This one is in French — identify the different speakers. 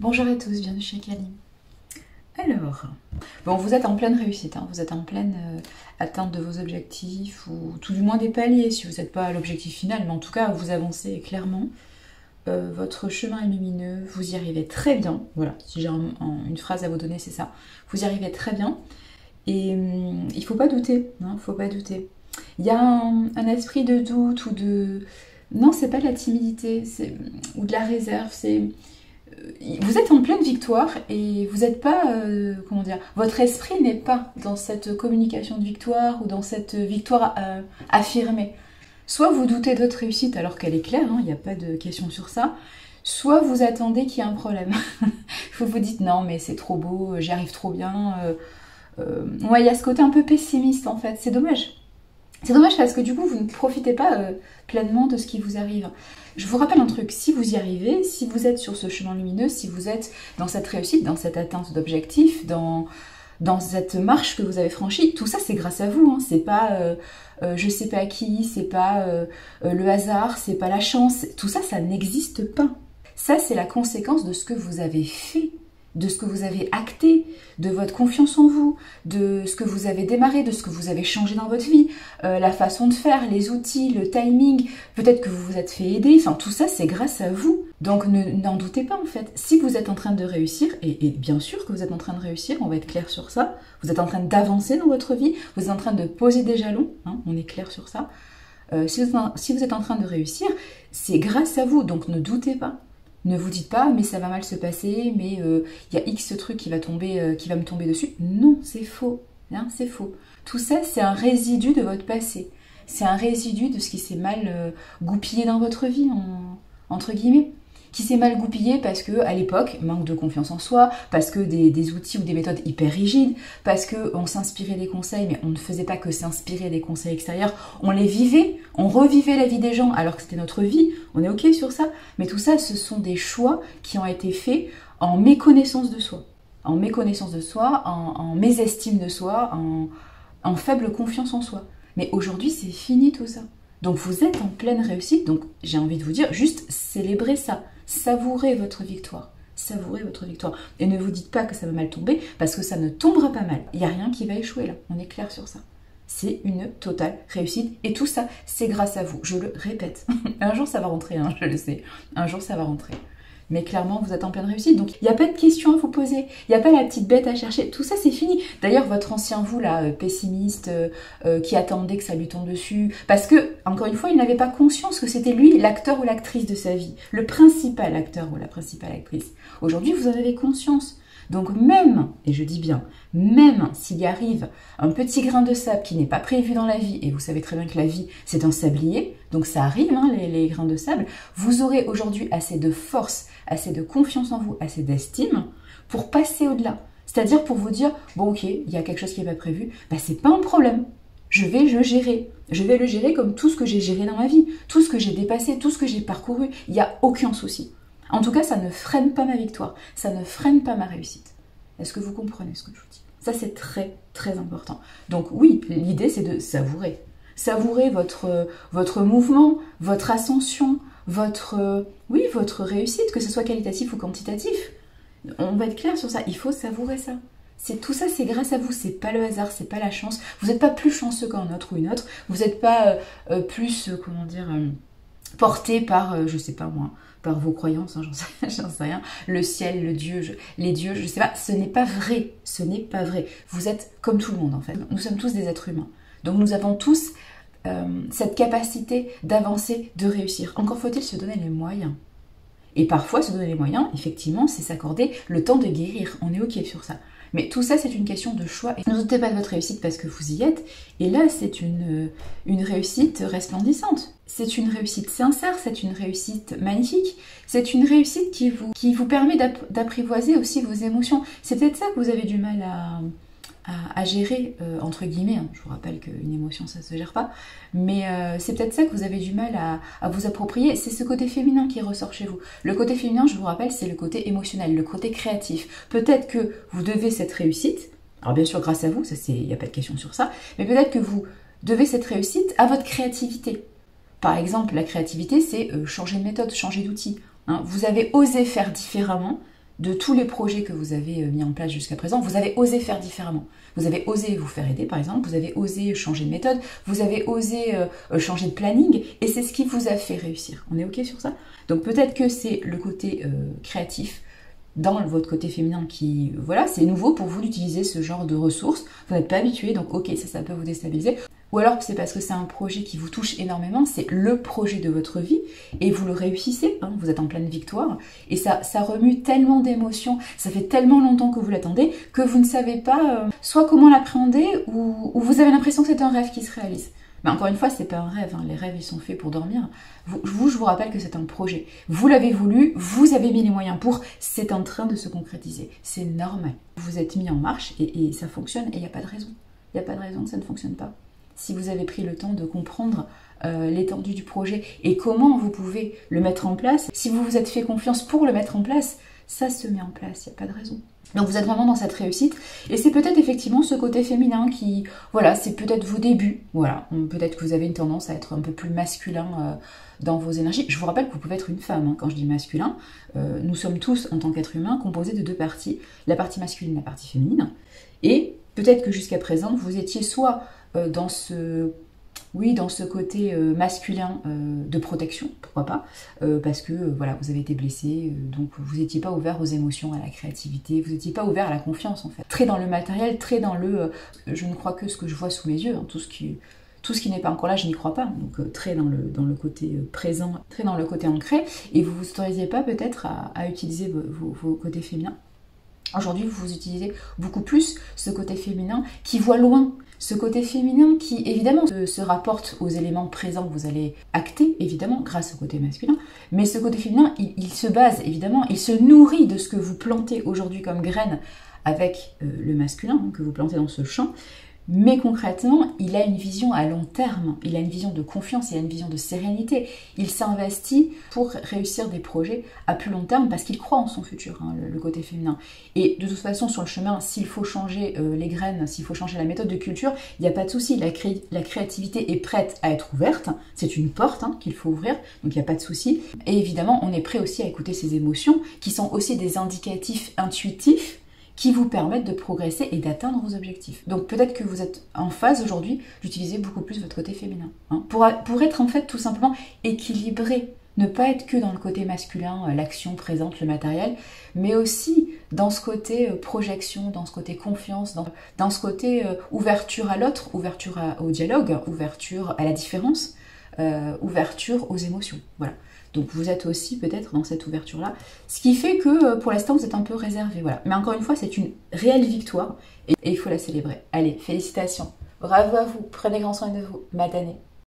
Speaker 1: Bonjour à tous, bienvenue chez Kali. Alors, bon, vous êtes en pleine réussite, hein, vous êtes en pleine atteinte de vos objectifs, ou tout du moins des paliers, si vous n'êtes pas à l'objectif final, mais en tout cas, vous avancez clairement. Votre chemin est lumineux, vous y arrivez très bien. Voilà, si j'ai une phrase à vous donner, c'est ça. Vous y arrivez très bien. Et il ne faut pas douter, hein, faut pas douter. Il y a un esprit de doute ou de... Non, c'est pas de la timidité, ou de la réserve, c'est... Vous êtes en pleine victoire et vous n'êtes pas, comment dire, votre esprit n'est pas dans cette communication de victoire ou dans cette victoire affirmée. Soit vous doutez de votre réussite alors qu'elle est claire, hein, il n'y a pas de question sur ça, soit vous attendez qu'il y ait un problème. Vous vous dites non mais c'est trop beau, j'y arrive trop bien. Ouais, il y a ce côté un peu pessimiste en fait, c'est dommage. C'est dommage parce que du coup, vous ne profitez pas pleinement de ce qui vous arrive. Je vous rappelle un truc, si vous y arrivez, si vous êtes sur ce chemin lumineux, si vous êtes dans cette réussite, dans cette atteinte d'objectifs, dans cette marche que vous avez franchie, tout ça c'est grâce à vous, hein. C'est pas je sais pas qui, c'est pas le hasard, c'est pas la chance, tout ça, ça n'existe pas. Ça c'est la conséquence de ce que vous avez fait, de ce que vous avez acté, de votre confiance en vous, de ce que vous avez démarré, de ce que vous avez changé dans votre vie, la façon de faire, les outils, le timing, peut-être que vous vous êtes fait aider, enfin tout ça c'est grâce à vous. Donc n'en doutez pas en fait. Si vous êtes en train de réussir, et bien sûr que vous êtes en train de réussir, on va être clair sur ça, vous êtes en train d'avancer dans votre vie, vous êtes en train de poser des jalons, hein, on est clair sur ça. Si vous êtes en train de réussir, c'est grâce à vous, donc ne doutez pas. Ne vous dites pas, mais ça va mal se passer, mais il y a X truc qui va me tomber dessus. Non, c'est faux. Hein, c'est faux. Tout ça, c'est un résidu de votre passé. C'est un résidu de ce qui s'est mal goupillé dans votre vie, entre guillemets. Qui s'est mal goupillé parce que, à l'époque, manque de confiance en soi, parce que des outils ou des méthodes hyper rigides, parce qu'on s'inspirait des conseils, mais on ne faisait pas que s'inspirer des conseils extérieurs, on les vivait, on revivait la vie des gens alors que c'était notre vie, on est ok sur ça, mais tout ça, ce sont des choix qui ont été faits en méconnaissance de soi. En méconnaissance de soi, en mésestime de soi, en faible confiance en soi. Mais aujourd'hui, c'est fini tout ça. Donc vous êtes en pleine réussite, donc j'ai envie de vous dire, juste célébrez ça, savourez votre victoire, savourez votre victoire. Et ne vous dites pas que ça va mal tomber, parce que ça ne tombera pas mal. Il n'y a rien qui va échouer là, on est clair sur ça. C'est une totale réussite, et tout ça, c'est grâce à vous, je le répète. Un jour ça va rentrer, hein, je le sais, un jour ça va rentrer. Mais clairement, vous êtes en pleine réussite, donc il n'y a pas de questions à vous poser, il n'y a pas la petite bête à chercher, tout ça c'est fini. D'ailleurs, votre ancien vous, là, pessimiste, qui attendait que ça lui tombe dessus, parce que, encore une fois, il n'avait pas conscience que c'était lui l'acteur ou l'actrice de sa vie, le principal acteur ou la principale actrice. Aujourd'hui, vous en avez conscience. Donc même, et je dis bien, même s'il y arrive un petit grain de sable qui n'est pas prévu dans la vie, et vous savez très bien que la vie c'est un sablier, donc ça arrive, hein, les grains de sable, vous aurez aujourd'hui assez de force, assez de confiance en vous, assez d'estime pour passer au-delà. C'est-à-dire pour vous dire, bon ok, il y a quelque chose qui n'est pas prévu, bah c'est pas un problème. Je vais le gérer. Je vais le gérer comme tout ce que j'ai géré dans ma vie, tout ce que j'ai dépassé, tout ce que j'ai parcouru. Il n'y a aucun souci. En tout cas, ça ne freine pas ma victoire, ça ne freine pas ma réussite. Est-ce que vous comprenez ce que je vous dis? Ça, c'est très, très important. Donc oui, l'idée, c'est de savourer. Savourer votre mouvement, votre ascension, votre réussite, que ce soit qualitatif ou quantitatif. On va être clair sur ça, il faut savourer ça. Tout ça, c'est grâce à vous, c'est pas le hasard, c'est pas la chance. Vous n'êtes pas plus chanceux qu'un autre ou une autre, vous n'êtes pas plus, comment dire, porté par, je sais pas moi, par vos croyances, hein, j'en sais rien, le ciel, les dieux, je sais pas, ce n'est pas vrai, ce n'est pas vrai. Vous êtes comme tout le monde en fait, nous sommes tous des êtres humains. Donc nous avons tous cette capacité d'avancer, de réussir. Encore faut-il se donner les moyens. Et parfois, se donner les moyens, effectivement, c'est s'accorder le temps de guérir. On est ok sur ça. Mais tout ça, c'est une question de choix. Et ne doutez pas de votre réussite parce que vous y êtes. Et là, c'est une réussite resplendissante. C'est une réussite sincère, c'est une réussite magnifique. C'est une réussite qui vous permet d'apprivoiser aussi vos émotions. C'est peut-être ça que vous avez du mal à gérer, entre guillemets, hein. Je vous rappelle qu'une émotion, ça ne se gère pas, mais c'est peut-être ça que vous avez du mal à vous approprier, c'est ce côté féminin qui ressort chez vous. Le côté féminin, je vous rappelle, c'est le côté émotionnel, le côté créatif. Peut-être que vous devez cette réussite, alors bien sûr grâce à vous, il n'y a pas de question sur ça, mais peut-être que vous devez cette réussite à votre créativité. Par exemple, la créativité, c'est changer de méthode, changer d'outil. Hein. Vous avez osé faire différemment, de tous les projets que vous avez mis en place jusqu'à présent, vous avez osé faire différemment. Vous avez osé vous faire aider, par exemple, vous avez osé changer de méthode, vous avez osé changer de planning, et c'est ce qui vous a fait réussir. On est OK sur ça? Donc peut-être que c'est le côté créatif, dans votre côté féminin qui, voilà, c'est nouveau pour vous d'utiliser ce genre de ressources, vous n'êtes pas habitué, donc ok, ça peut vous déstabiliser. Ou alors c'est parce que c'est un projet qui vous touche énormément, c'est le projet de votre vie, et vous le réussissez, hein, vous êtes en pleine victoire, et ça remue tellement d'émotions, ça fait tellement longtemps que vous l'attendez, que vous ne savez pas soit comment l'appréhender, ou vous avez l'impression que c'est un rêve qui se réalise. Mais encore une fois, c'est pas un rêve, hein. Les rêves ils sont faits pour dormir. Je vous rappelle que c'est un projet. Vous l'avez voulu, vous avez mis les moyens pour, c'est en train de se concrétiser. C'est normal. Vous êtes mis en marche et ça fonctionne et il n'y a pas de raison. Il n'y a pas de raison que ça ne fonctionne pas. Si vous avez pris le temps de comprendre l'étendue du projet et comment vous pouvez le mettre en place, si vous vous êtes fait confiance pour le mettre en place, ça se met en place, il n'y a pas de raison. Donc vous êtes vraiment dans cette réussite, et c'est peut-être effectivement ce côté féminin qui, voilà, c'est peut-être vos débuts, voilà, peut-être que vous avez une tendance à être un peu plus masculin dans vos énergies. Je vous rappelle que vous pouvez être une femme, hein, quand je dis masculin, nous sommes tous en tant qu'être humain composés de deux parties, la partie masculine et la partie féminine, et peut-être que jusqu'à présent vous étiez soit dans ce côté masculin de protection, pourquoi pas, parce que voilà, vous avez été blessé, donc vous n'étiez pas ouvert aux émotions, à la créativité, vous n'étiez pas ouvert à la confiance en fait. Très dans le matériel, très dans le je ne crois que ce que je vois sous mes yeux, hein, tout ce qui n'est pas encore là, je n'y crois pas, donc très dans le côté présent, très dans le côté ancré, et vous ne vous autorisiez pas peut-être à utiliser vos côtés féminins. Aujourd'hui, vous utilisez beaucoup plus ce côté féminin qui voit loin, ce côté féminin qui, évidemment, se rapporte aux éléments présents que vous allez acter, évidemment, grâce au côté masculin. Mais ce côté féminin, il se base, évidemment, il se nourrit de ce que vous plantez aujourd'hui comme graines avec le masculin, hein, que vous plantez dans ce champ. Mais concrètement, il a une vision à long terme, il a une vision de confiance, il a une vision de sérénité. Il s'investit pour réussir des projets à plus long terme parce qu'il croit en son futur, hein, le côté féminin. Et de toute façon, sur le chemin, s'il faut changer les graines, s'il faut changer la méthode de culture, il n'y a pas de souci. La créativité est prête à être ouverte. C'est une porte, hein, qu'il faut ouvrir, donc il n'y a pas de souci. Et évidemment, on est prêt aussi à écouter ses émotions, qui sont aussi des indicatifs intuitifs, qui vous permettent de progresser et d'atteindre vos objectifs. Donc peut-être que vous êtes en phase aujourd'hui d'utiliser beaucoup plus votre côté féminin, hein, pour être en fait tout simplement équilibré, ne pas être que dans le côté masculin, l'action présente, le matériel, mais aussi dans ce côté projection, dans ce côté confiance, dans ce côté ouverture à l'autre, ouverture au dialogue, ouverture à la différence, ouverture aux émotions, voilà. Donc vous êtes aussi peut-être dans cette ouverture-là, ce qui fait que pour l'instant vous êtes un peu réservé, voilà. Mais encore une fois, c'est une réelle victoire et il faut la célébrer. Allez, félicitations, bravo à vous, prenez grand soin de vous, Madane.